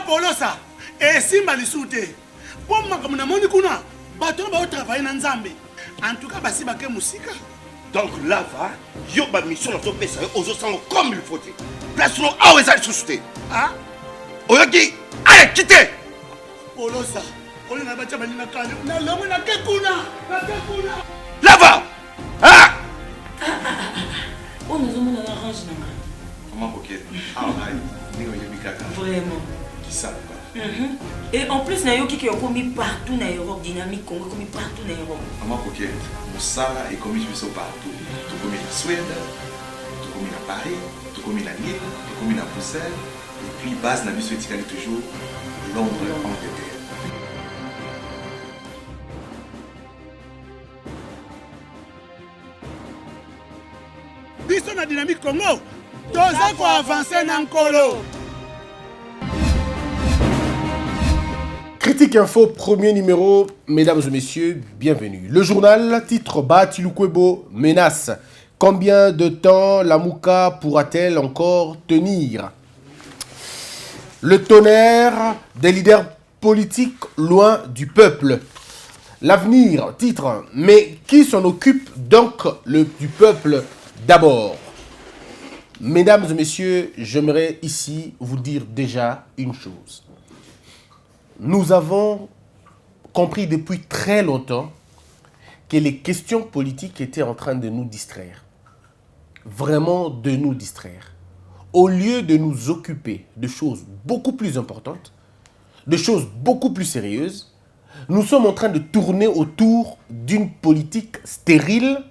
Polosa, et Simba Lissoute. Pour moi, comme on a kuna, bateau va travailler dans Zambé. En tout cas, Basi Baké Moussika. Donc là, va, yo ba mission dans ton pays, aux autres comme il faut. Place nous à où est-ce société. Ah? Oyaki, allez, quittez. Polosa, on est là-bas, on a l'homme na Kekuna. Là-bas. Ah! On nous a mis dans la range. Comment ok? Ah, vraiment. Qui ça? Et en plus, il y a qui ont commis partout dans l'Europe, dynamique, Congo, commis partout dans l'Europe. Comment ok? Moussala est commis partout. Tout commis en Suède, tout commis à Paris, tout commis à Lille, tout commis à Bruxelles. Et puis, base n'a plus toujours Londres, Angleterre. Biso na dynamique Congo, toza ko avancer na nkolo. Critique Info, premier numéro, mesdames et messieurs, bienvenue. Le journal, titre Bahati Lukwebo, menace. Combien de temps la Mouka pourra-t-elle encore tenir? Le tonnerre des leaders politiques loin du peuple. L'avenir, titre, mais qui s'en occupe donc du peuple d'abord? Mesdames et messieurs, j'aimerais ici vous dire déjà une chose. Nous avons compris depuis très longtemps que les questions politiques étaient en train de nous distraire. Vraiment de nous distraire. Au lieu de nous occuper de choses beaucoup plus importantes, de choses beaucoup plus sérieuses, nous sommes en train de tourner autour d'une politique stérile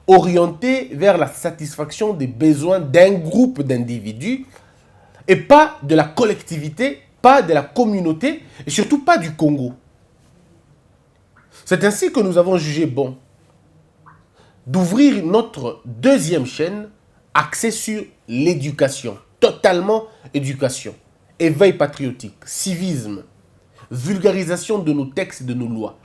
orientée vers la satisfaction des besoins d'un groupe d'individus et pas de la collectivité, pas de la communauté et surtout pas du Congo. C'est ainsi que nous avons jugé bon d'ouvrir notre deuxième chaîne axée sur l'éducation, totalement éducation, éveil patriotique, civisme, vulgarisation de nos textes et de nos lois.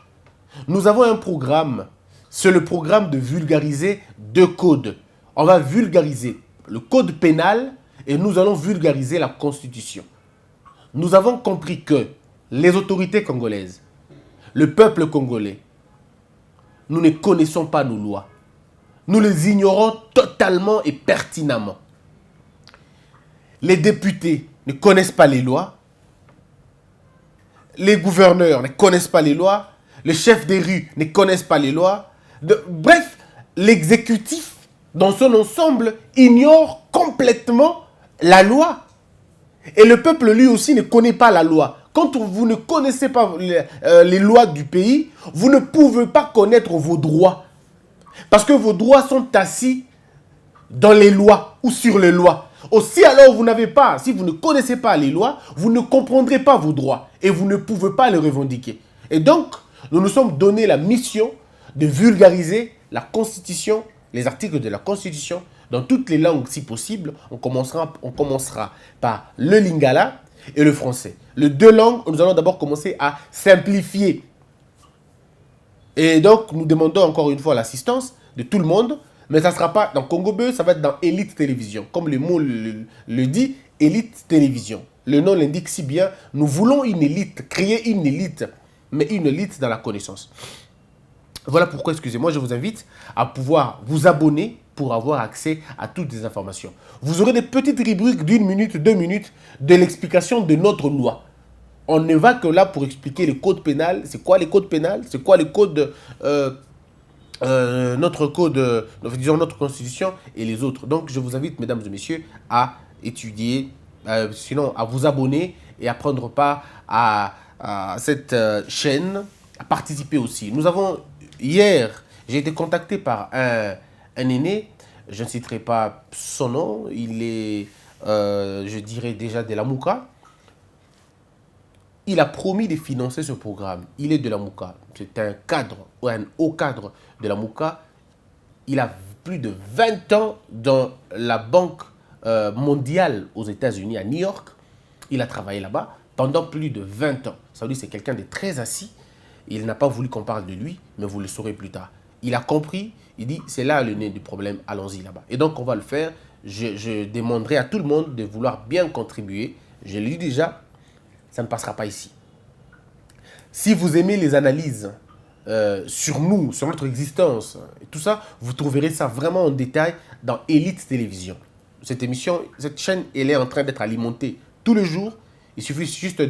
Nous avons un programme, c'est le programme de vulgariser deux codes. On va vulgariser le code pénal et nous allons vulgariser la Constitution. Nous avons compris que les autorités congolaises, le peuple congolais, nous ne connaissons pas nos lois. Nous les ignorons totalement et pertinemment. Les députés ne connaissent pas les lois. Les gouverneurs ne connaissent pas les lois. Les chefs des rues ne connaissent pas les lois. Bref, l'exécutif, dans son ensemble, ignore complètement la loi. Et le peuple, lui aussi, ne connaît pas la loi. Quand vous ne connaissez pas les lois du pays, vous ne pouvez pas connaître vos droits. Parce que vos droits sont assis dans les lois ou sur les lois. Aussi, alors, vous n'avez pas, si vous ne connaissez pas les lois, vous ne comprendrez pas vos droits et vous ne pouvez pas les revendiquer. Et donc, nous nous sommes donné la mission de vulgariser la Constitution, les articles de la Constitution, dans toutes les langues si possible. On commencera par le lingala et le français. Les deux langues, nous allons d'abord commencer à simplifier. Et donc, nous demandons encore une fois l'assistance de tout le monde. Mais ça ne sera pas dans Congo Bleu, ça va être dans Elite Télévision. Comme le mot le dit, Elite Télévision. Le nom l'indique si bien. Nous voulons une élite, créer une élite, mais une élite dans la connaissance. Voilà pourquoi, excusez-moi, je vous invite à pouvoir vous abonner pour avoir accès à toutes les informations. Vous aurez des petites rubriques d'1 minute, 2 minutes de l'explication de notre loi. On ne va que là pour expliquer le code pénal. C'est quoi les codes pénals? C'est quoi les codes... notre code, disons notre constitution et les autres. Donc, je vous invite, mesdames et messieurs, à étudier, sinon à vous abonner et à prendre part à cette chaîne, à participer aussi. Nous avons, hier, j'ai été contacté par un aîné, je ne citerai pas son nom, il est, je dirais déjà de la Mouka. Il a promis de financer ce programme. Il est de la Mouka. C'est un cadre, ou un haut cadre de la Mouka. Il a plus de 20 ans dans la Banque mondiale aux États-Unis, à New York. Il a travaillé là-bas pendant plus de 20 ans. Ça veut dire que c'est quelqu'un de très assis. Il n'a pas voulu qu'on parle de lui, mais vous le saurez plus tard. Il a compris, il dit, c'est là le nez du problème, allons-y là-bas. Et donc, on va le faire. Je demanderai à tout le monde de vouloir bien contribuer. Je l'ai dit déjà. ça ne passera pas ici. Si vous aimez les analyses sur nous, sur notre existence, et tout ça, vous trouverez ça vraiment en détail dans Elite Télévision. Cette émission, cette chaîne, elle est en train d'être alimentée tous les jours. Il suffit juste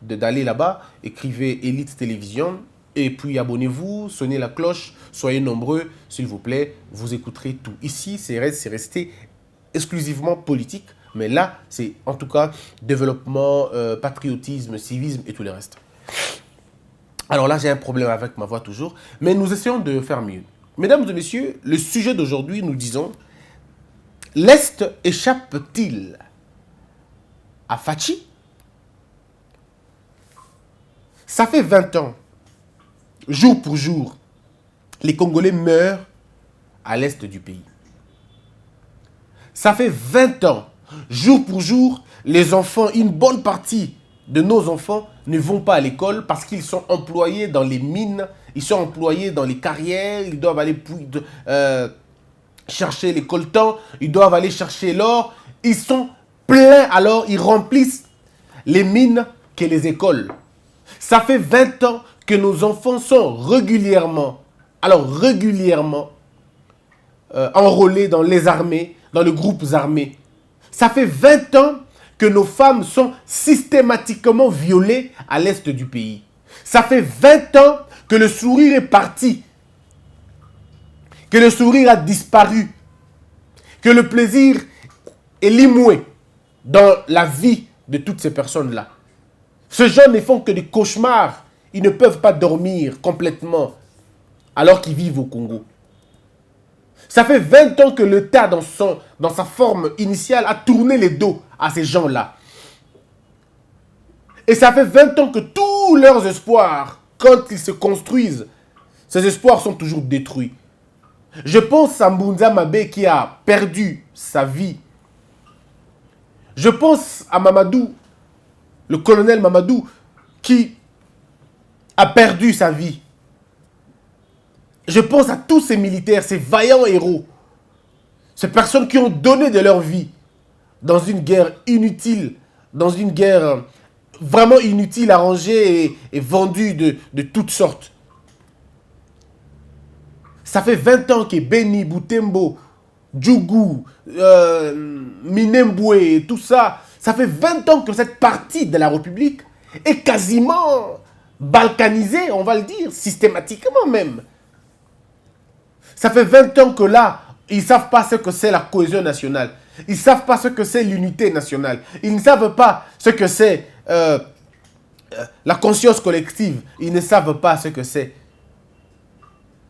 d'aller là-bas, écrivez Elite Télévision, et puis abonnez-vous, sonnez la cloche, soyez nombreux, s'il vous plaît, vous écouterez tout. Ici, c'est resté exclusivement politique, mais là, c'est en tout cas développement, patriotisme, civisme et tout le reste. Alors là, j'ai un problème avec ma voix toujours, mais nous essayons de faire mieux. Mesdames et messieurs, le sujet d'aujourd'hui, nous disons, l'Est échappe-t-il à Fachi? Ça fait 20 ans, jour pour jour, les Congolais meurent à l'Est du pays. Ça fait 20 ans, jour pour jour, les enfants, une bonne partie de nos enfants ne vont pas à l'école parce qu'ils sont employés dans les mines, ils sont employés dans les carrières, ils doivent aller chercher les coltans, ils doivent aller chercher l'or. Ils sont pleins, alors ils remplissent les mines que les écoles. Ça fait 20 ans que nos enfants sont régulièrement enrôlés dans les armées, dans les groupes armés. Ça fait 20 ans que nos femmes sont systématiquement violées à l'est du pays. Ça fait 20 ans que le sourire est parti, que le sourire a disparu, que le plaisir est limoué dans la vie de toutes ces personnes-là. Ces gens ne font que des cauchemars. Ils ne peuvent pas dormir complètement alors qu'ils vivent au Congo. Ça fait 20 ans que l'État, dans sa forme initiale, a tourné les dos à ces gens-là. Et ça fait 20 ans que tous leurs espoirs, quand ils se construisent, ces espoirs sont toujours détruits. Je pense à Mbunza Mabe qui a perdu sa vie. Je pense à Mamadou, le colonel Mamadou, qui a perdu sa vie. Je pense à tous ces militaires, ces vaillants héros, ces personnes qui ont donné de leur vie dans une guerre inutile, dans une guerre vraiment inutile, arrangée et vendue de toutes sortes. Ça fait 20 ans que Beni, Boutembo, Djougou, Minembwe et tout ça, ça fait 20 ans que cette partie de la République est quasiment balkanisée, on va le dire, systématiquement même. Ça fait 20 ans que là, ils ne savent pas ce que c'est la cohésion nationale. Ils ne savent pas ce que c'est l'unité nationale. Ils ne savent pas ce que c'est la conscience collective. Ils ne savent pas ce que c'est.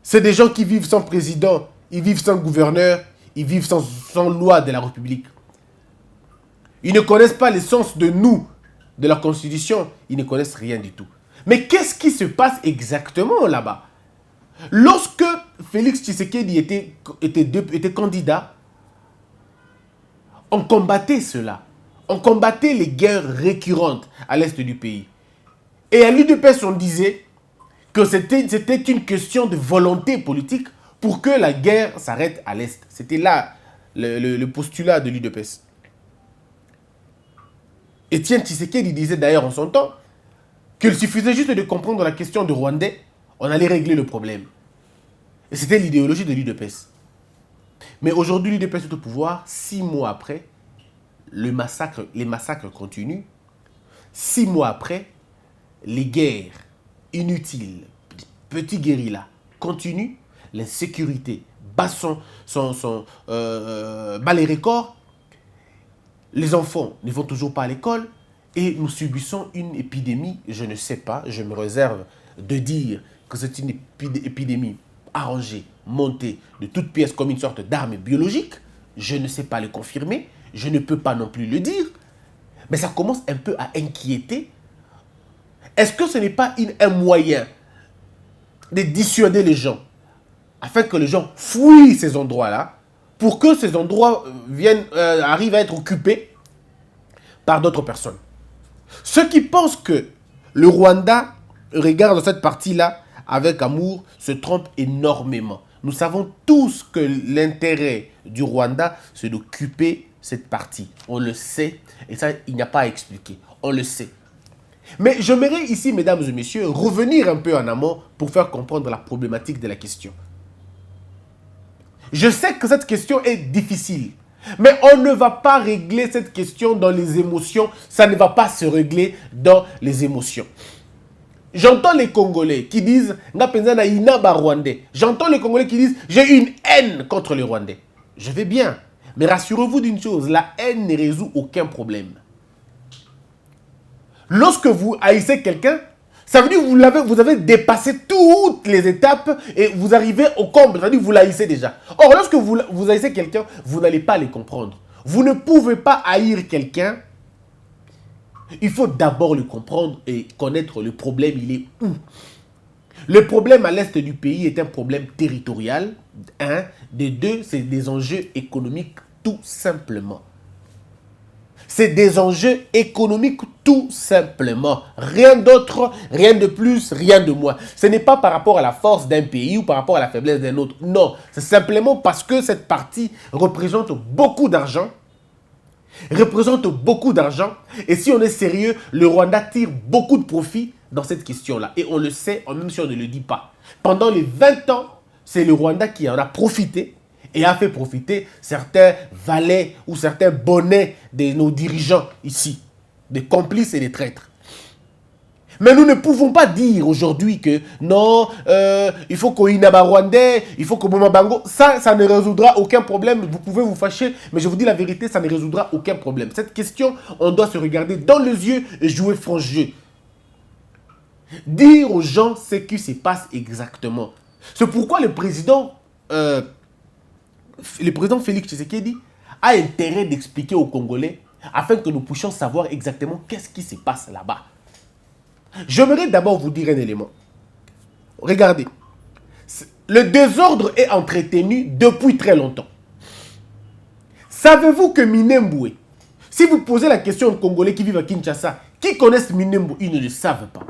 C'est des gens qui vivent sans président, ils vivent sans gouverneur, ils vivent sans loi de la République. Ils ne connaissent pas l'essence de nous, de la Constitution. Ils ne connaissent rien du tout. Mais qu'est-ce qui se passe exactement là-bas? Lorsque Félix Tshisekedi était candidat, on combattait cela. On combattait les guerres récurrentes à l'est du pays. Et à l'UDPS, on disait que c'était une question de volonté politique pour que la guerre s'arrête à l'est. C'était là le postulat de l'UDPS. Étienne Tshisekedi disait d'ailleurs en son temps qu'il suffisait juste de comprendre la question du Rwandais, on allait régler le problème. Et c'était l'idéologie de l'UDPS. Mais aujourd'hui, l'UDPS est au pouvoir. 6 mois après, les massacres continuent. 6 mois après, les guerres inutiles, petits guérillas, continuent. L'insécurité bat les records. Les enfants ne vont toujours pas à l'école. Et nous subissons une épidémie, je ne sais pas, je me réserve de dire que c'est une épidémie arrangée, montée de toutes pièces comme une sorte d'arme biologique. Je ne sais pas le confirmer, je ne peux pas non plus le dire, mais ça commence un peu à inquiéter. Est-ce que ce n'est pas un moyen de dissuader les gens, afin que les gens fuient ces endroits-là, pour que ces endroits arrivent à être occupés par d'autres personnes? Ceux qui pensent que le Rwanda regarde cette partie-là avec amour se trompent énormément. Nous savons tous que l'intérêt du Rwanda, c'est d'occuper cette partie. On le sait, et ça, il n'y a pas à expliquer. On le sait. Mais j'aimerais ici, mesdames et messieurs, revenir un peu en amont pour faire comprendre la problématique de la question. Je sais que cette question est difficile, mais on ne va pas régler cette question dans les émotions. Ça ne va pas se régler dans les émotions. J'entends les Congolais qui disent « J'entends les Congolais qui disent « J'ai une haine contre les Rwandais ». Je vais bien, mais rassurez-vous d'une chose, la haine ne résout aucun problème. Lorsque vous haïssez quelqu'un, ça veut dire que vous avez dépassé toutes les étapes et vous arrivez au comble. Ça veut dire que vous l'haïssez déjà. Or, lorsque vous haïssez quelqu'un, vous n'allez pas les comprendre. Vous ne pouvez pas haïr quelqu'un. Il faut d'abord le comprendre et connaître le problème, il est où. Le problème à l'est du pays est un problème territorial. Un. Des deux, c'est des enjeux économiques tout simplement. C'est des enjeux économiques tout simplement. Rien d'autre, rien de plus, rien de moins. Ce n'est pas par rapport à la force d'un pays ou par rapport à la faiblesse d'un autre. Non, c'est simplement parce que cette partie représente beaucoup d'argent. Et si on est sérieux, le Rwanda tire beaucoup de profit dans cette question-là. Et on le sait, même si on ne le dit pas. Pendant les 20 ans, c'est le Rwanda qui en a profité et a fait profiter certains valets ou certains bonnets de nos dirigeants ici, des complices et des traîtres. Mais nous ne pouvons pas dire aujourd'hui que non, il faut qu'il y ait un Rwandais, il faut que Boma Bango. Ça ne résoudra aucun problème. Vous pouvez vous fâcher, mais je vous dis la vérité, ça ne résoudra aucun problème. Cette question, on doit se regarder dans les yeux et jouer franc jeu. Dire aux gens ce qui se passe exactement. C'est pourquoi le président Félix Tshisekedi a intérêt d'expliquer aux Congolais afin que nous puissions savoir exactement qu'est-ce qui se passe là-bas. J'aimerais d'abord vous dire un élément. Regardez. Le désordre est entretenu depuis très longtemps. Savez-vous que Minembwe, si vous posez la question aux Congolais qui vivent à Kinshasa, qui connaissent Minembwe, ils ne le savent pas.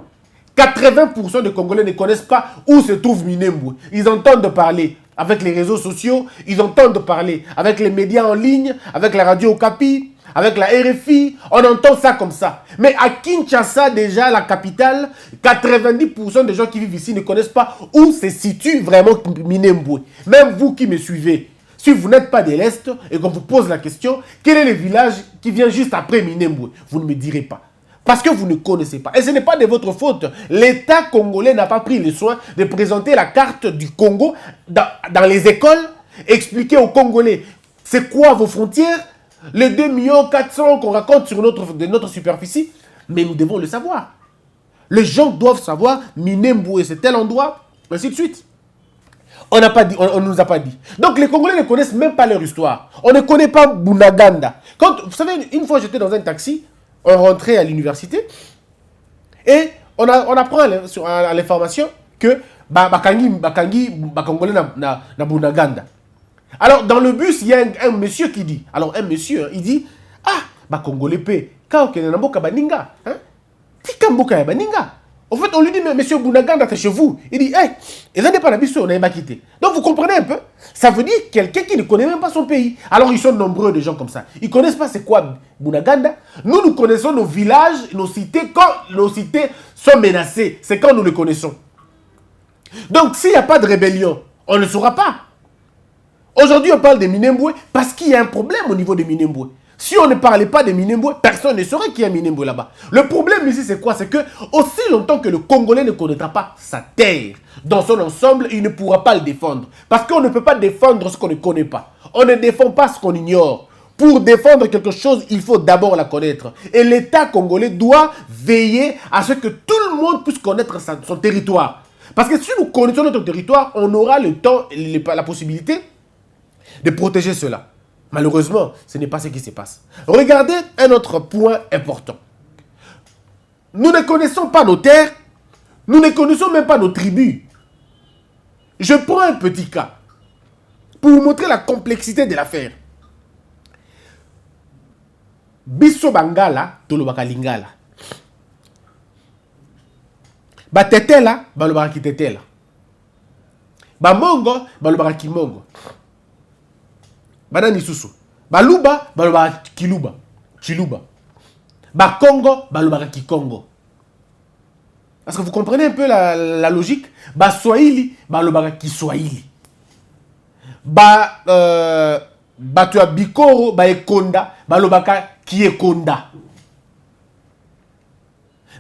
80% des Congolais ne connaissent pas où se trouve Minembwe. Ils entendent parler avec les réseaux sociaux, ils entendent parler avec les médias en ligne, avec la radio Okapi, avec la RFI, on entend ça comme ça. Mais à Kinshasa, déjà, la capitale, 90% des gens qui vivent ici ne connaissent pas où se situe vraiment Minembwe. Même vous qui me suivez, si vous n'êtes pas de l'Est et qu'on vous pose la question, quel est le village qui vient juste après Minembwe? Vous ne me direz pas. Parce que vous ne connaissez pas. Et ce n'est pas de votre faute. L'État congolais n'a pas pris le soin de présenter la carte du Congo dans les écoles, expliquer aux Congolais c'est quoi vos frontières, les 2 400 000 qu'on raconte sur notre superficie, mais nous devons le savoir. Les gens doivent savoir, Minembwe, c'est tel endroit, ainsi de suite. On ne nous a pas dit. Donc les Congolais ne connaissent même pas leur histoire. On ne connaît pas Bunaganda. Vous savez, une fois j'étais dans un taxi, on rentrait à l'université, et on apprend à l'information que Congolais na Bunaganda. Alors, dans le bus, il y a un monsieur qui dit, il dit, Congolais pe, quand on est dans Baninga, Tikamboka Baninga. En fait, on lui dit, mais monsieur Bunaganda, c'est chez vous. Il dit, ils n'ont pas l'habitude, on n'a quitté. Donc, vous comprenez un peu? Ça veut dire quelqu'un qui ne connaît même pas son pays. Alors, ils sont nombreux, des gens comme ça. Ils ne connaissent pas c'est quoi Bunaganda. Nous connaissons nos villages, nos cités. Quand nos cités sont menacées, c'est quand nous les connaissons. Donc, s'il n'y a pas de rébellion, on ne saura pas. Aujourd'hui, on parle de Minembwe parce qu'il y a un problème au niveau de Minembwe. Si on ne parlait pas de Minembwe, personne ne saurait qu'il y a Minembwe là-bas. Le problème ici, c'est quoi? C'est que aussi longtemps que le Congolais ne connaîtra pas sa terre dans son ensemble, il ne pourra pas le défendre. Parce qu'on ne peut pas défendre ce qu'on ne connaît pas. On ne défend pas ce qu'on ignore. Pour défendre quelque chose, il faut d'abord la connaître. Et l'État congolais doit veiller à ce que tout le monde puisse connaître son territoire. Parce que si nous connaissons notre territoire, on aura le temps et la possibilité de protéger cela. Malheureusement, ce n'est pas ce qui se passe. Regardez un autre point important. Nous ne connaissons pas nos terres, nous ne connaissons même pas nos tribus. Je prends un petit cas pour vous montrer la complexité de l'affaire. Biso Bangala, Tolobaka Lingala. Batetela, Balobaka Kitetela. Bamongo, Balobaka Kimongo. Banani susu. Baluba, balobaka Kiluba. Chiluba. Bakongo, balobaka Kikongo. Parce que vous comprenez un peu la logique. Ba Swahili, ba lobaka ki Swahili. Ba tu as Bikoro, ba Ekonda, ba lobaka ki Ekonda.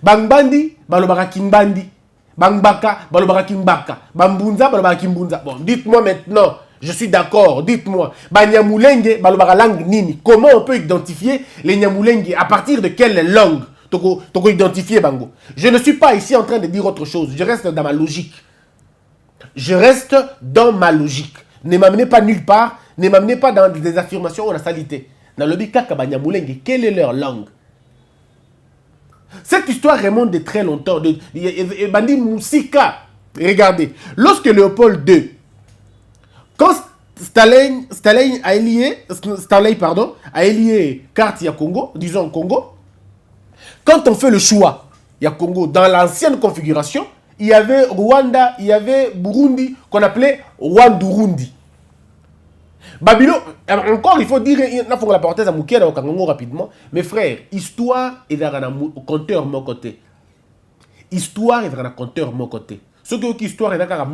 Bangbandi, ba lobaka ki Mbandi. Bangbaka, ba lobaka ki Mbaka. Bambunza, ba lobaka ki Mbunza. Bon, dites-moi maintenant, je suis d'accord, dites-moi. Ba Nyamulenge, ba lobaka langue nini. Comment on peut identifier les Nyamulenge? À partir de quelle langue? Toko identifier Bango. Je ne suis pas ici en train de dire autre chose. Je reste dans ma logique. Je reste dans ma logique. Ne m'amenez pas nulle part. Ne m'amenez pas dans des affirmations ou la salité. Dans le Bikaka Banyamulenge, quelle est leur langue? Cette histoire remonte de très longtemps. Bandi Moussika. Regardez. Lorsque Léopold II, quand Staline a élié carte à Congo, disons Congo, quand on fait le choix, il y a Congo, dans l'ancienne configuration, il y avait Rwanda, il y avait Burundi, qu'on appelait Rwandurundi. Babylone, encore il faut dire, il faut que la parenthèse à Moukia au Congo rapidement. Mes frères, histoire est dans le compteur de mon côté. Histoire est dans le compteur de mon côté. Ce que l'histoire est dans la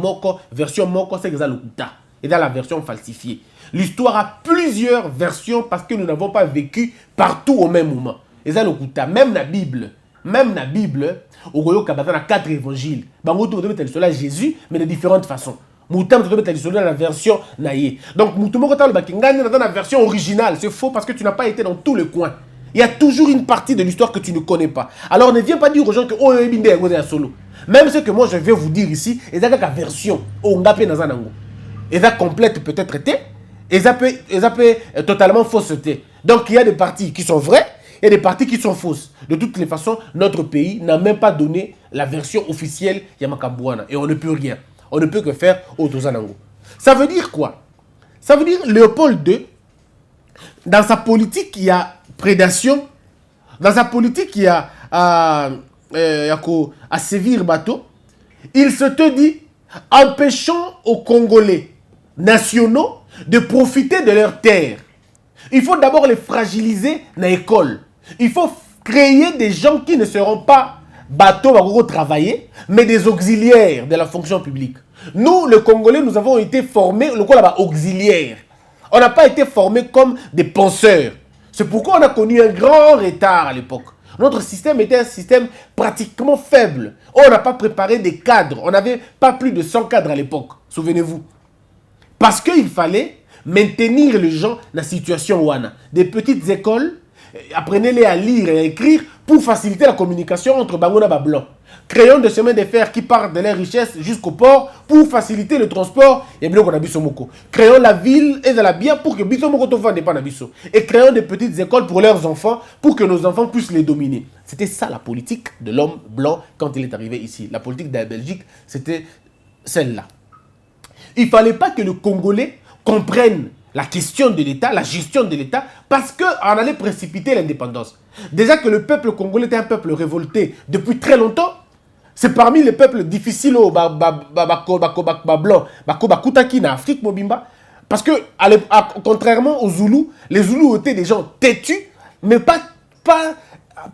version moko, c'est le kuta. Et dans la version falsifiée. L'histoire a plusieurs versions parce que nous n'avons pas vécu partout au même moment. Et ça le kuta, même la Bible, au Goyo Kabata, il y a 4 évangiles. Bango tu mettre cela Jésus, mais de différentes façons. Moutam tu mettre cela dans la version naïe. Donc Moutumo Kota le Bakingani dans la version originale, c'est faux parce que tu n'as pas été dans tous les coins. Il y a toujours une partie de l'histoire que tu ne connais pas. Alors ne viens pas dire aux gens que oh binde est solo. Même ce que moi je vais vous dire ici, et ça la version on ngape dans zanango. Et ça complète peut-être été, et ça peut totalement fausseté. Donc il y a des parties qui sont vraies. Et des parties qui sont fausses. De toutes les façons, notre pays n'a même pas donné la version officielle Yamakabouana. Et on ne peut rien. On ne peut que faire Otozanango. Ça veut dire quoi? Ça veut dire Léopold II, dans sa politique, il y a prédation. Dans sa politique, il y a à sévir bateau. Il se te dit, empêchons aux Congolais nationaux de profiter de leurs terres. Il faut d'abord les fragiliser dans l'école. Il faut créer des gens qui ne seront pas bateaux à travailler, mais des auxiliaires de la fonction publique. Nous, les Congolais, nous avons été formés, le quoi là-bas, auxiliaires. On n'a pas été formés comme des penseurs. C'est pourquoi on a connu un grand retard à l'époque. Notre système était un système pratiquement faible. On n'a pas préparé des cadres. On n'avait pas plus de 100 cadres à l'époque. Souvenez-vous. Parce qu'il fallait maintenir les gens dans la situation ouana. Des petites écoles, apprenez-les à lire et à écrire pour faciliter la communication entre Bango et Blanc. Créons des chemins de fer qui partent de leurs richesses jusqu'au port pour faciliter le transport. Et bien, on a Bissomoko. Créons la ville et de la bien pour que Bissomoko ne pas na Bisso. Et créons des petites écoles pour leurs enfants pour que nos enfants puissent les dominer. C'était ça la politique de l'homme blanc quand il est arrivé ici. La politique de la Belgique, c'était celle-là. Il ne fallait pas que le Congolais comprenne la question de l'État, la gestion de l'État, parce qu'on allait précipiter l'indépendance. Déjà que le peuple congolais était un peuple révolté depuis très longtemps, c'est parmi les peuples difficiles au blanc, en Afrique, Mobimba, parce que contrairement aux Zoulous, les Zoulous étaient des gens têtus, mais pas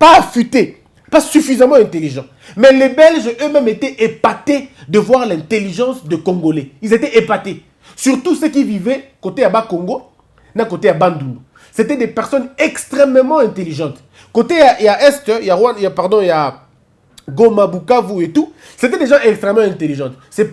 affûtés, pas suffisamment intelligents. Mais les Belges eux-mêmes étaient épatés de voir l'intelligence des Congolais. Ils étaient épatés. Surtout ceux qui vivaient côté Aba Congo, côté à Bandundu. C'était des personnes extrêmement intelligentes. Côté il y a Est, il y a Goma, Bukavu et tout. C'était des gens extrêmement intelligents. C'est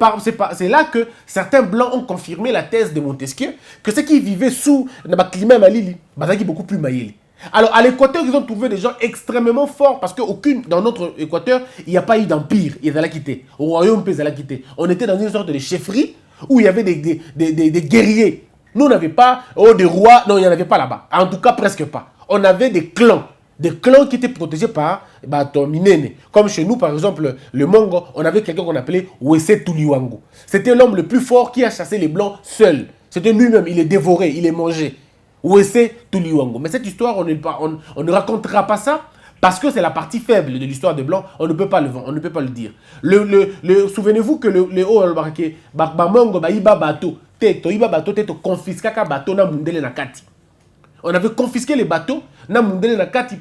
là que certains Blancs ont confirmé la thèse de Montesquieu que ceux qui vivaient sous le climat malili, sont beaucoup plus maïli. Alors à l'Équateur, ils ont trouvé des gens extrêmement forts parce que dans notre Équateur, il n'y a pas eu d'empire. Ils allaient quitter. Au royaume, ils allaient quitter. On était dans une sorte de chefferie où il y avait des guerriers. Nous, on n'avait pas des rois. Non, il n'y en avait pas là-bas. En tout cas, presque pas. On avait des clans. Des clans qui étaient protégés par Minene. Comme chez nous, par exemple, le Mongo, on avait quelqu'un qu'on appelait Wese Tuliwango. C'était l'homme le plus fort qui a chassé les Blancs seul. C'était lui-même. Il est dévoré, il est mangé. Wese Tuliwango. Mais cette histoire, on ne racontera pas ça parce que c'est la partie faible de l'histoire des Blancs. On ne peut pas le vendre, on ne peut pas le dire. Souvenez-vous que le Mongo, Iba Bato, Teto confisquaka bato na mundele na kati. On avait confisqué les bateaux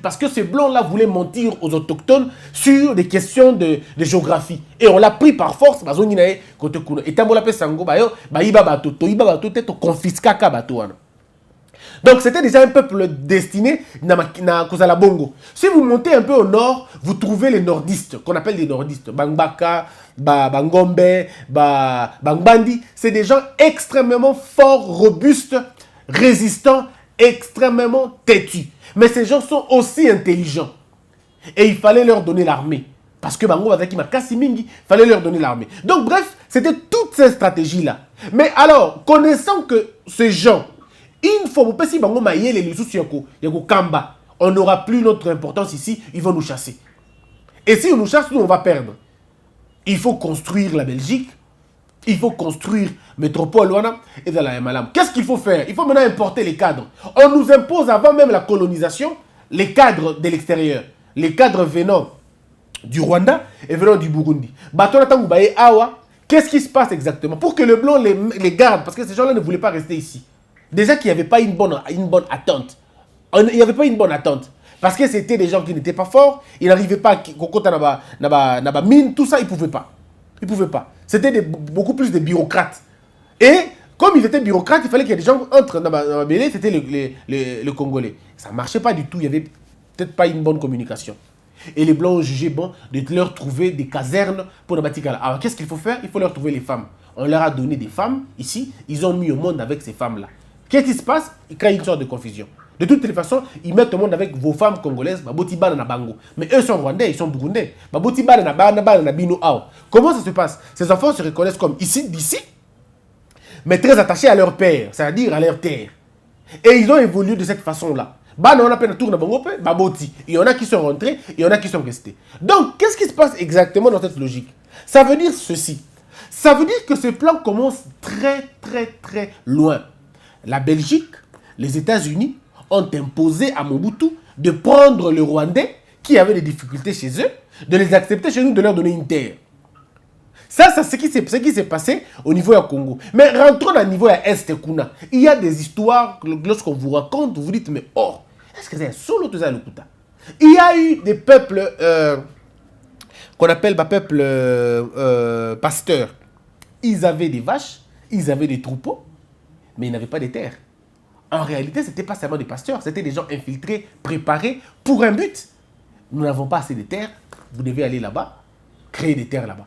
parce que ces blancs-là voulaient mentir aux autochtones sur des questions de géographie. Et on l'a pris par force. Et donc c'était déjà un peuple destiné à la Bongo. Si vous montez un peu au nord, vous trouvez les nordistes, qu'on appelle les nordistes. Bangbaka, Bangombe, Bangbandi. C'est des gens extrêmement forts, robustes, résistants, extrêmement têtus. Mais ces gens sont aussi intelligents. Et il fallait leur donner l'armée. Parce que Bango Bazaki Makasimingi, il fallait leur donner l'armée. Donc bref, c'était toutes ces stratégies-là. Mais alors, connaissant que ces gens, une fois, si Bango Maïe, les Lusus Yako Kamba, on n'aura plus notre importance ici, ils vont nous chasser. Et si on nous chasse, nous, on va perdre. Il faut construire la Belgique. Il faut construire métropole et dans la Malam. Qu'est-ce qu'il faut faire? Il faut maintenant importer les cadres. On nous impose avant même la colonisation les cadres de l'extérieur. Les cadres venant du Rwanda et venant du Burundi. Qu'est-ce qui se passe exactement? Pour que le blanc les garde, parce que ces gens-là ne voulaient pas rester ici. Déjà qu'il n'y avait pas une bonne attente. Il n'y avait pas une bonne attente. Parce que c'était des gens qui n'étaient pas forts. Ils n'arrivaient pas à mine, tout ça, ils ne pouvaient pas. Ils ne pouvaient pas. C'était beaucoup plus de bureaucrates. Et comme ils étaient bureaucrates, il fallait qu'il y ait des gens qui entrent dans la mêlée, c'était les Congolais. Ça ne marchait pas du tout. Il n'y avait peut-être pas une bonne communication. Et les Blancs ont jugé bon de leur trouver des casernes pour le bâtir. Alors qu'est-ce qu'il faut faire? Il faut leur trouver les femmes. On leur a donné des femmes ici. Ils ont mis au monde avec ces femmes-là. Qu'est-ce qui se passe? Ils créent une sorte de confusion. De toutes les façons, ils mettent au monde avec vos femmes congolaises. Mais eux sont rwandais, ils sont burundais. Comment ça se passe? Ces enfants se reconnaissent comme ici, d'ici, mais très attachés à leur père, c'est-à-dire à leur terre. Et ils ont évolué de cette façon-là. Il y en a qui sont rentrés, il y en a qui sont restés. Donc, qu'est-ce qui se passe exactement dans cette logique? Ça veut dire ceci. Ça veut dire que ce plan commence très, très, très loin. La Belgique, les États-Unis ont imposé à Mobutu de prendre le Rwandais qui avait des difficultés chez eux, de les accepter chez nous, de leur donner une terre. Ça c'est ce qui s'est passé au niveau du Congo. Mais rentrons au niveau de Est Kuna. Il y a des histoires, lorsqu'on vous raconte, vous vous dites, mais oh, est-ce que c'est un solo tout ça le Kuta? Il y a eu des peuples qu'on appelle peuples pasteurs. Ils avaient des vaches, ils avaient des troupeaux, mais ils n'avaient pas de terres. En réalité, ce n'était pas seulement des pasteurs, c'était des gens infiltrés, préparés pour un but. Nous n'avons pas assez de terres, vous devez aller là-bas, créer des terres là-bas.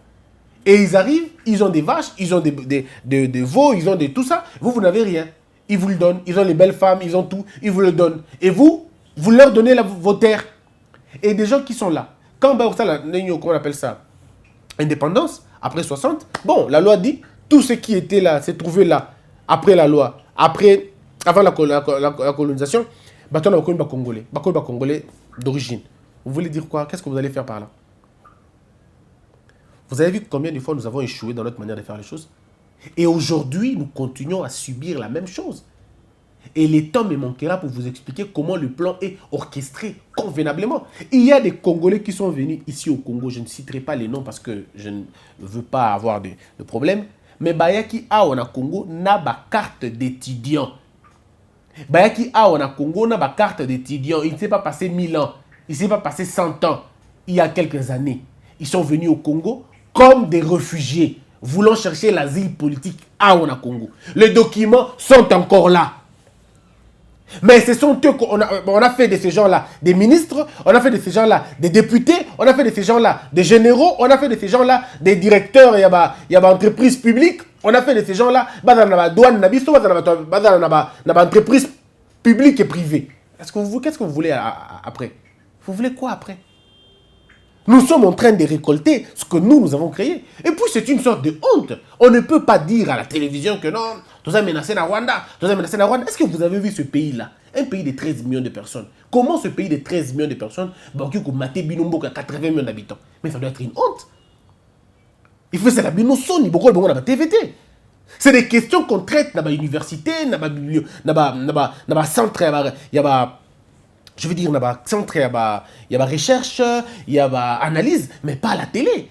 Et ils arrivent, ils ont des vaches, ils ont des veaux, ils ont tout ça. Vous n'avez rien. Ils vous le donnent, ils ont les belles femmes, ils ont tout, ils vous le donnent. Et vous leur donnez vos terres. Et des gens qui sont là. Quand on appelle ça indépendance, après 60, bon, la loi dit, tout ce qui était là, s'est trouvé là, après la loi, avant la colonisation, on a connu les Congolais d'origine. Vous voulez dire quoi? Qu'est-ce que vous allez faire par là? Vous avez vu combien de fois nous avons échoué dans notre manière de faire les choses? Et aujourd'hui, nous continuons à subir la même chose. Et le temps me manquera pour vous expliquer comment le plan est orchestré convenablement. Il y a des Congolais qui sont venus ici au Congo. Je ne citerai pas les noms parce que je ne veux pas avoir de problème. Mais Bayaki a au Congo n'a pas carte d'étudiant. Bayaki a au Congo n'a pas carte d'étudiant. Il ne s'est pas passé 1000 ans. Il ne s'est pas passé 100 ans. Il y a quelques années. Ils sont venus au Congo comme des réfugiés voulant chercher l'asile politique à Congo. Les documents sont encore là. Mais ce sont eux qu'on a fait de ces gens-là des ministres, on a fait de ces gens-là des députés, on a fait de ces gens-là des généraux, on a fait de ces gens-là des directeurs, il y a entreprises publiques, on a fait de ces gens-là douane, entreprises publiques et privées. Qu'est-ce que vous voulez après? Vous voulez quoi après? Nous sommes en train de récolter ce que nous avons créé. Et puis c'est une sorte de honte. On ne peut pas dire à la télévision que non, tout ça menacé na Rwanda, tout ça menacé na Rwanda. Est-ce que vous avez vu ce pays-là? Un pays de 13 millions de personnes. Comment ce pays de 13 millions de personnes va mater Binombo à 80 millions d'habitants? Mais ça doit être une honte. Il faut que ça Binosoni, beaucoup de TVT. C'est des questions qu'on traite dans l'université, dans le centre, je veux dire, il y a centre, il y a recherche, il y a analyse, mais pas à la télé.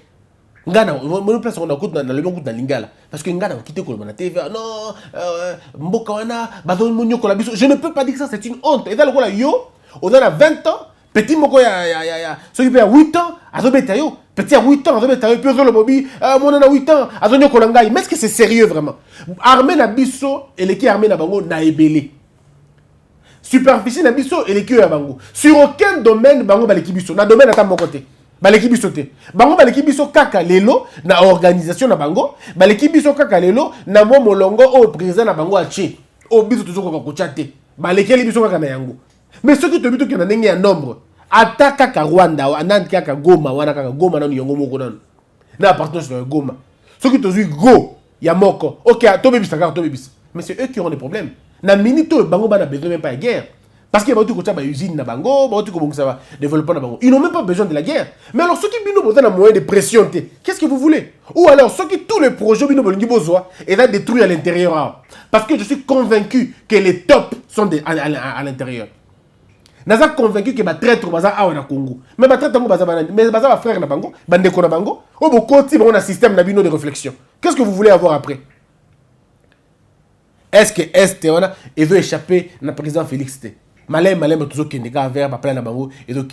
Ngana, mon place on a coûté dans le bon coup dans Lingala. Parce que Ngana, on quitté Koloma na TV. Non, Mbokawana, Bazon Mounio Kolabiso. Je ne peux pas dire que ça, c'est une honte. Et dans le cas yo, on a 20 ans, petit Moko, ceux qui a 8 ans, à Zobetayo. Petit à 8 ans, à Zobetayo, puis le Bobi, mon a 8 ans, à Zonyo Kolangai. Mais est-ce que c'est sérieux vraiment? Armée Nabiso et l'équipe armée Nabango n'a ébélé. Superficie Nabiso et l'équipe Nabango. Sur aucun domaine, Bango Balekibiso. Dans le domaine à mon côté. Baleki biso te bango baleki biso kaka lelo na organisation na bango baleki biso kaka lelo na mo molongo o président na bango achi o biso toujours ko kochate baleki biso kaka na yango mais ce qui te bito ke na ndenge ya nombre ata kaka Rwanda anandi kaka Goma wana kaka Goma na yango moko na appartenance na Goma ce qui te zui go ya moko OK to bebisa kaka to bebisa mais c'est eux qui ont des problèmes na minito bango bana besoin même pas de guerre. Parce qu'il y a beaucoup de usines na bango, beaucoup de développement na bango. Ils n'ont même pas besoin de la guerre. Mais alors ceux qui ont besoin d'un moyen de pression, qu'est-ce que vous voulez? Ou alors ceux qui tous les projets ont besoin et là détruire à l'intérieur. Parce que je suis convaincu que les tops sont à l'intérieur. Je suis convaincu que les traîtres sont à Congo. Mais les traîtres sont frères na bango, bandeko na bango, ou beaucoup de un système de réflexion. Qu'est-ce que vous voulez avoir après? Est-ce que Est veut échapper à président Félix T? Malais, toujours qu'il y a un verbe à plein de bango, et donc,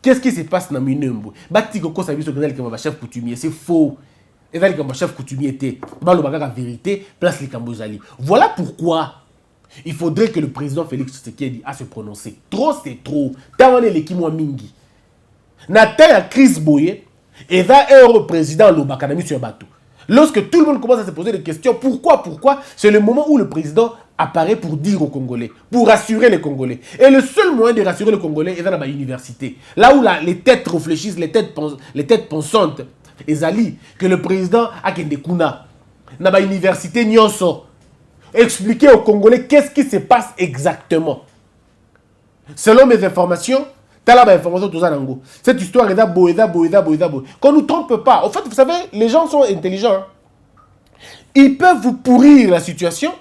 qu'est-ce qui se passe dans le Minumbu? Bati Koko Sabi que chef coutumier, c'est faux. Et là, le chef coutumier était, la vérité, place les Kambozali. Voilà pourquoi il faudrait que le président Félix Tshisekedi a se prononcer. Trop, c'est trop. Tant on est l'équipe Mingi. Nathan a Chris Boye, et là, un président Lobakanami sur bateau. Lorsque tout le monde commence à se poser des questions, pourquoi, c'est le moment où le président apparaît pour dire aux Congolais, pour rassurer les Congolais. Et le seul moyen de rassurer les Congolais est dans l'université. Là où les têtes réfléchissent, les têtes pensantes, et Zali, que le président a Kende Kuna, dans l'université Nyonso, expliquer aux Congolais qu'est-ce qui se passe exactement. Selon mes informations, cette histoire est d'abo. Qu'on ne nous trompe pas. En fait, vous savez, les gens sont intelligents. Ils peuvent vous pourrir la situation.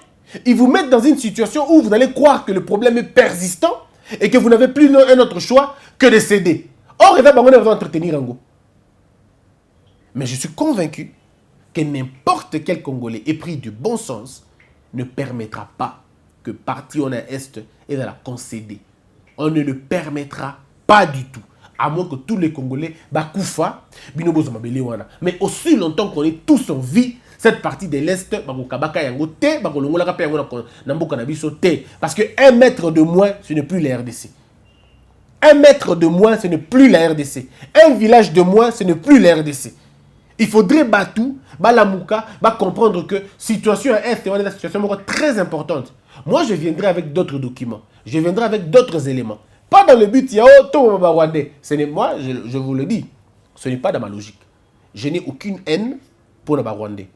Ils vous mettent dans une situation où vous allez croire que le problème est persistant et que vous n'avez plus un autre choix que de céder. Or, on va entretenir Ango. Mais je suis convaincu que n'importe quel Congolais épris du bon sens ne permettra pas que parti on a Est et dans la concéder. On ne le permettra pas du tout. À moins que tous les Congolais bakoufa, mais aussi longtemps qu'on est tous en vie, cette partie de l'Est, parce que 1 mètre de moins, ce n'est plus la RDC. 1 mètre de moins, ce n'est plus la RDC. Un village de moins, ce n'est plus la RDC. Il faudrait Batou, Balamouka, comprendre que situation à Est, on est dans une situation très importante. Moi, je viendrai avec d'autres documents. Je viendrai avec d'autres éléments. Pas dans le but, il y a autant de Rwandais. Moi, je vous le dis, ce n'est pas dans ma logique. Je n'ai aucune haine pour les Rwandais.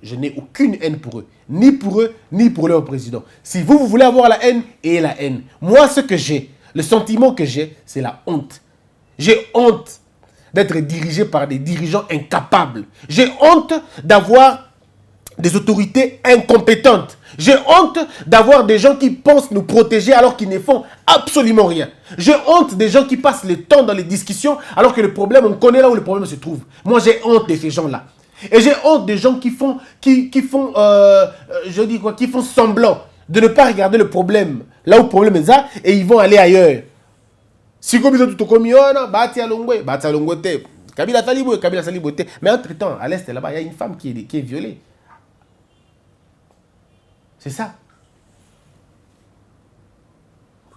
Je n'ai aucune haine pour eux. Ni pour eux, ni pour leur président. Si vous voulez avoir la haine, ayez la haine. Moi, ce que j'ai, le sentiment que j'ai, c'est la honte. J'ai honte d'être dirigé par des dirigeants incapables. J'ai honte d'avoir des autorités incompétentes. J'ai honte d'avoir des gens qui pensent nous protéger alors qu'ils ne font absolument rien. J'ai honte des gens qui passent le temps dans les discussions alors que le problème, on connaît là où le problème se trouve. Moi, j'ai honte de ces gens-là. Et j'ai honte des gens qui font semblant de ne pas regarder le problème là où le problème est là et ils vont aller ailleurs. Si comme ils ont tout commis, Kabila Salibou, mais entre-temps, à l'Est, là-bas, il y a une femme qui est violée. C'est ça.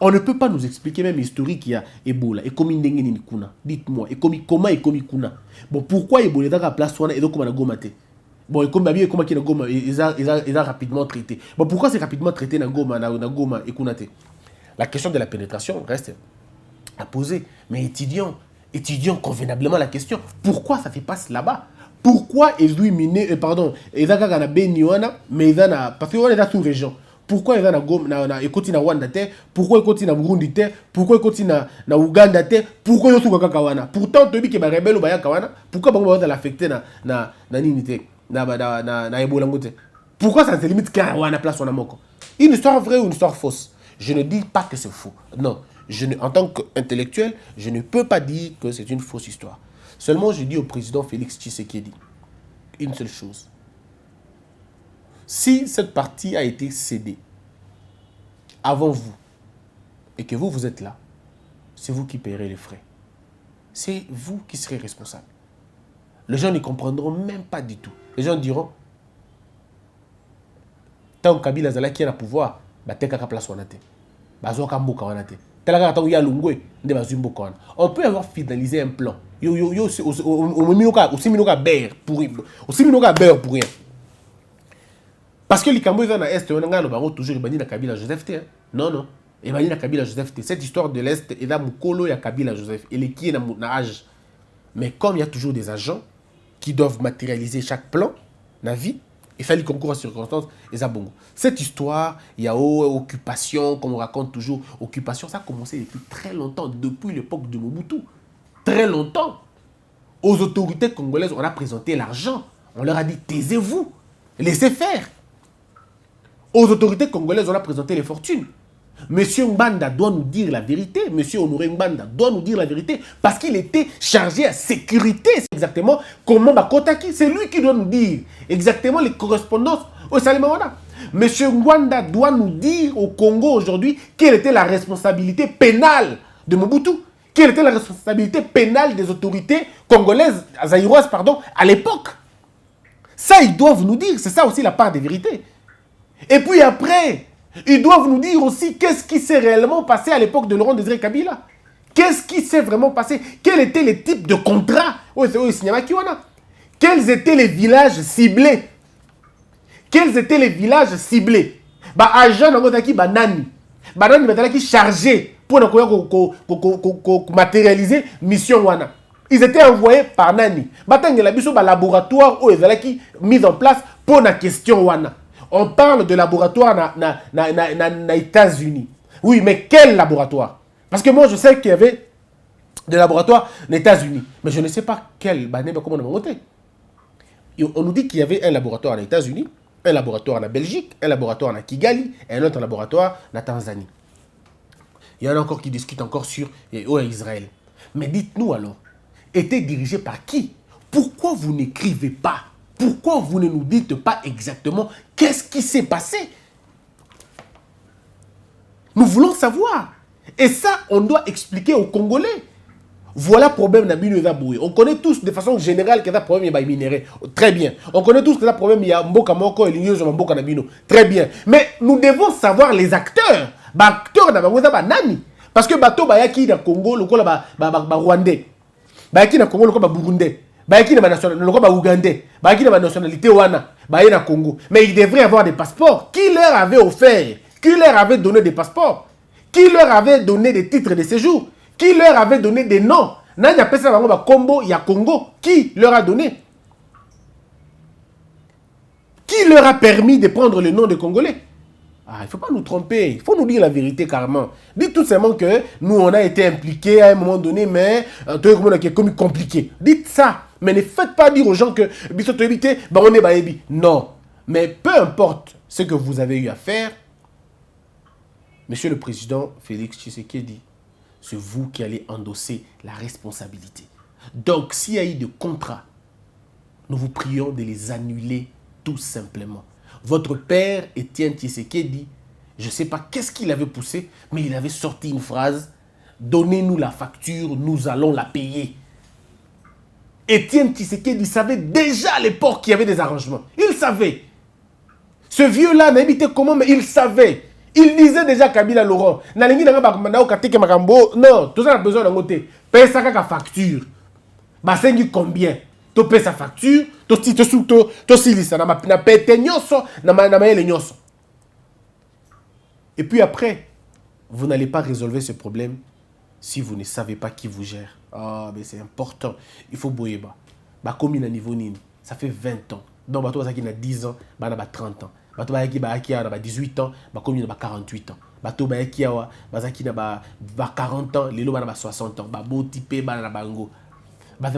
On ne peut pas nous expliquer même historique qu'il y a Ebola. Et comme dites-moi, comment et comme Kuna. Bon, pourquoi Ebola est dans la place et donc comment on a gomaté. Bon, et comme ils ont rapidement traité. Bon, pourquoi c'est rapidement traité dans Goma et Kunate? La question de la pénétration reste à poser. Mais étudions convenablement la question. Pourquoi ça se passe là-bas? Pourquoi ils lui miné, pardon, ils ont gagné Benioana, mais ils ont parce qu'on est dans sous région. Pourquoi ils ont na écouté na Rwanda te? Pourquoi ils continuent na Burundi te? Pourquoi ils continuent na Uganda te? Pourquoi ils sont Kawana? Pourtant tu dis que les rebelles ou Kawana, pourquoi ils vont l'affecter na ninité na Ebola ngote? Pourquoi ça se limite qu'à Rwanda place on a moko? Une histoire vraie ou une histoire fausse? Je ne dis pas que c'est faux. Non, en tant qu'intellectuel, je ne peux pas dire que c'est une fausse histoire. Seulement, je dis au président Félix Tshisekedi une seule chose. Si cette partie a été cédée avant vous, et que vous êtes là, c'est vous qui paierez les frais. C'est vous qui serez responsable. Les gens ne comprendront même pas du tout. Les gens diront, tant que Kabila Zala qui est au pouvoir, il place wanate. On peut avoir finalisé un plan. Parce que les Cambodgiens dans l'Est, on a toujours Ibani Kabila Joseph T. Non, non. Ibani Kabila Joseph T. Cette histoire de l'Est est là, Mukolo et Kabila Joseph. Et les qui est dans âge. Mais comme il y a toujours des agents qui doivent matérialiser chaque plan, la vie, il fallait concours à circonstances, et ça bon. Cette histoire, il y a occupation, comme on raconte toujours, occupation, ça a commencé depuis très longtemps, depuis l'époque de Mobutu. Très longtemps. Aux autorités congolaises, on a présenté l'argent. On leur a dit, taisez-vous, laissez faire. Aux autorités congolaises, on a présenté les fortunes. Monsieur Mbanda doit nous dire la vérité. Monsieur Honoré Mbanda doit nous dire la vérité. Parce qu'il était chargé à sécurité. C'est exactement comment Bakotaki. C'est lui qui doit nous dire exactement les correspondances au Salimawada. Monsieur Mbanda doit nous dire au Congo aujourd'hui quelle était la responsabilité pénale de Mobutu. Quelle était la responsabilité pénale des autorités congolaises, zaïroises, pardon, à l'époque. Ça, ils doivent nous dire. C'est ça aussi la part des vérités. Et puis après, ils doivent nous dire aussi qu'est-ce qui s'est réellement passé à l'époque de Laurent Désiré Kabila. Qu'est-ce qui s'est vraiment passé? Quels étaient les types de contrats? Quels étaient les villages ciblés? Quels étaient les villages ciblés? Agent Nangotaki Banani. Banani Batalaki chargé pour matérialiser mission Wana. Ils étaient envoyés par Nani. Batangela biso ba laboratoire où ils allaient mis en place pour la question Wana. On parle de laboratoire aux États-Unis. Oui, mais quel laboratoire? Parce que moi, je sais qu'il y avait des laboratoires aux États-Unis. Mais je ne sais pas quel. Comment on a monté. On nous dit qu'il y avait un laboratoire aux États-Unis, un laboratoire en Belgique, un laboratoire en Kigali et un autre laboratoire en Tanzanie. Il y en a encore qui discutent encore sur Israël. Mais dites-nous alors, était dirigé par qui? Pourquoi vous n'écrivez pas? Pourquoi vous ne nous dites pas exactement qu'est-ce qui s'est passé? Nous voulons savoir. Et ça, on doit expliquer aux Congolais. Voilà le problème d'Abino et Zaboué. On connaît tous de façon générale qu'il y a un problème de minéraux. Très bien. On connaît tous qu'il y a un problème de Mboka Moko et l'Union de Mboka Nabino. Très bien. Mais nous devons savoir les acteurs. Les acteurs de Nani. Parce que Bato Bayaki dans Congo, le Rwandais. Bayaki dans Congo, le Burundais. Bayaki na nationalité, Bayaki na nationalité wana, Bayaki na Congo. Mais ils devraient avoir des passeports. Qui leur avait offert? Qui leur avait donné des passeports? Qui leur avait donné des titres de séjour? Qui leur avait donné des noms? Nanya pesa ba Combo ya Congo. Qui leur a donné? Qui leur a permis de prendre le nom des Congolais? Il ne faut pas nous tromper, il faut nous dire la vérité carrément. Dites tout simplement que nous, on a été impliqués à un moment donné, mais c'est comme compliqué. Dites ça, mais ne faites pas dire aux gens que on est baébi. Non, mais peu importe ce que vous avez eu à faire, Monsieur le Président Félix Tshisekedi, c'est vous qui allez endosser la responsabilité. Donc, s'il y a eu des contrats, nous vous prions de les annuler tout simplement. Votre père, Étienne Tshisekedi, je ne sais pas qu'est-ce qu'il avait poussé, mais il avait sorti une phrase, « Donnez-nous la facture, nous allons la payer ». Étienne Tshisekedi savait déjà à l'époque qu'il y avait des arrangements. Il savait. Ce vieux-là n'habitait comment, mais il savait. Il disait déjà Kabila Laurent, « Non, tout ça a besoin d'un côté. Paye ça qu'à facture. Basengi combien? Tu payes sa facture, tu silisa na pete nyoso na maele nyoso. Et puis après, vous n'allez pas résoudre ce problème si vous ne savez pas qui vous gère. Ah, mais c'est important. Il faut boyeba. Ba komi na niveau nini. Ça fait 20 ans. Donc bato bazaki na 10 ans, ba na ba 30 ans. Bato bayaki ba aki na ba 18 ans, ba komi na ba 48 ans. Bato bayaki wa bazaki na ba 40 ans, lelo ba na ba 60 ans. Ba boti pe ba na bango. La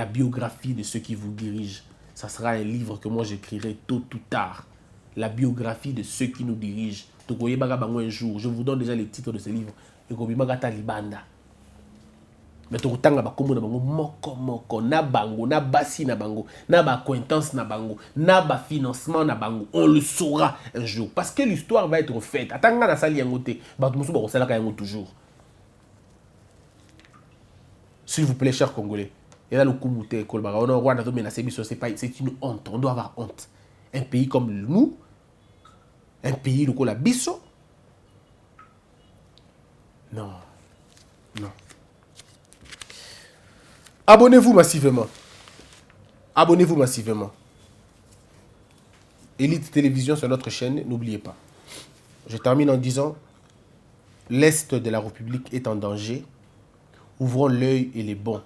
biographie de ceux qui vous dirigent, ça sera un livre que moi j'écrirai tôt ou tard. La biographie de ceux qui nous dirigent. Un jour, je vous donne déjà les titres de ce livre. ekobimaka ata libanda. Mais tokotanga bakombo na bango moko na bango na basi na bango na ba acquaintance na bango na ba financement na bango, on le saura un jour parce que l'histoire va être faite. Atanga na sali yango te bato mosusu bakosalaka yango toujours. S'il vous plaît, chers Congolais, et là le kumute kolbara on Rwanda mais c'est une honte, on doit avoir honte. Un pays comme nous, un pays le la biso. Non. Abonnez-vous massivement. Abonnez-vous massivement. Elite Télévision sur notre chaîne, n'oubliez pas. Je termine en disant, l'Est de la République est en danger. Ouvrons l'œil et les bons.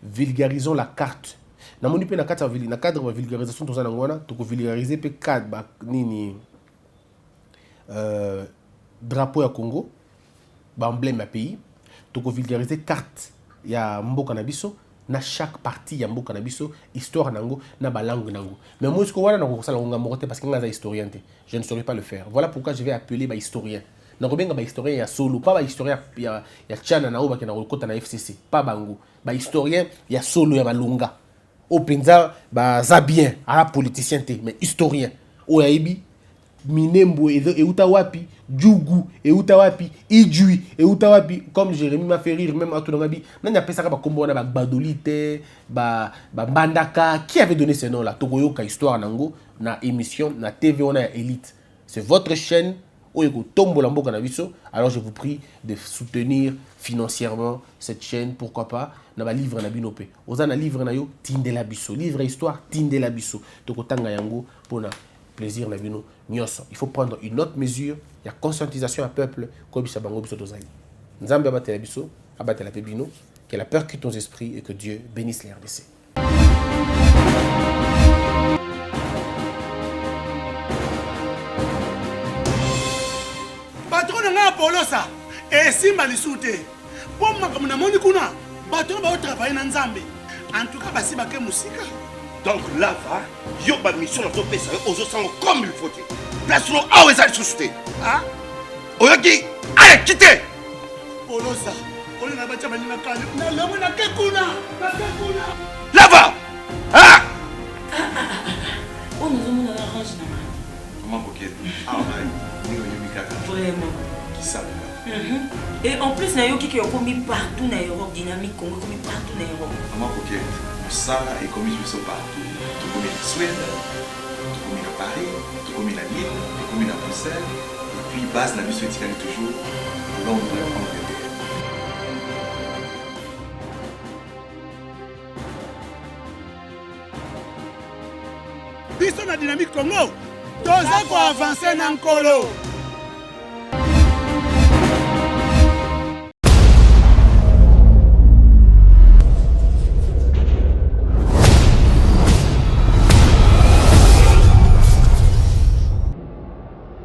Vulgarisons la carte. Na moni pe na cadre de vulgarisation tout ça ngwana, to ko vulgariser pe cadre ba nini drapeau ya Congo, ba emblème ya pays, to ko vulgariser carte ya mboka na biso na chaque partie ya mboka na biso, histoire nango na ba langue nango. Mais moi ce que wana na ko sala nga morote parce que nga za historien te. Je ne saurais pas le faire. Voilà pourquoi je vais appeler ba historien. Na kobenga ba historien ya solo, pas ba historien ya Tchana na oba ke na kota na FCC, pas bango. Ba historien ya solo ya balunga. Au penza ba za bien, ala politicien te, mais historien. O yaibi Minembo et Utawapi, Djougou et Utawapi, Idjui et Utawapi, comme Jérémy m'a fait rire, même à tout le monde. Nan ya pesa ba kombo na ba Badolite, ba Bandaka, qui avait donné ces noms là? Togoyoka histoire nango na émission na TV on a Elite. C'est votre chaîne. Alors je vous prie de soutenir financièrement cette chaîne, pourquoi pas. Na livre na binope. Ozana livre na yo tinde la biso, livre histoire tinde la biso. Tokotanga yango pour plaisir na bino nyoso. Il faut prendre une autre mesure, il y a conscientisation à peuple comme ça bango biso tozali. Nzambe abatela biso, abatela pebino, que la peur quitte nos esprits et que Dieu bénisse les RDC. Polosa et simba lisute pour makambo na moni kuna bato ba travailler na nzambe en tout cas basi bake musika. Donc là va yo ba mission na to pesa ozo sango comme il faut te place no awe za susute ah oyoki allez quitter Polosa on na ba chama ni na kale na lemo na kekuna là va ah on nous on a arrangé na comment coquette ah bah ni yo mikaka vraiment. Et en plus, il y a qui ont commis partout dans l'Europe, dynamique, commis partout dans l'Europe. Comment coquette, ça est commis partout. Tout commis en Suède, tout commis à Paris, tout commis à Lille, tout commis à Bruxelles, et puis base la mission est toujours Londres, Angleterre. Biso na dynamique Congo, toza ko avancer na nkolo.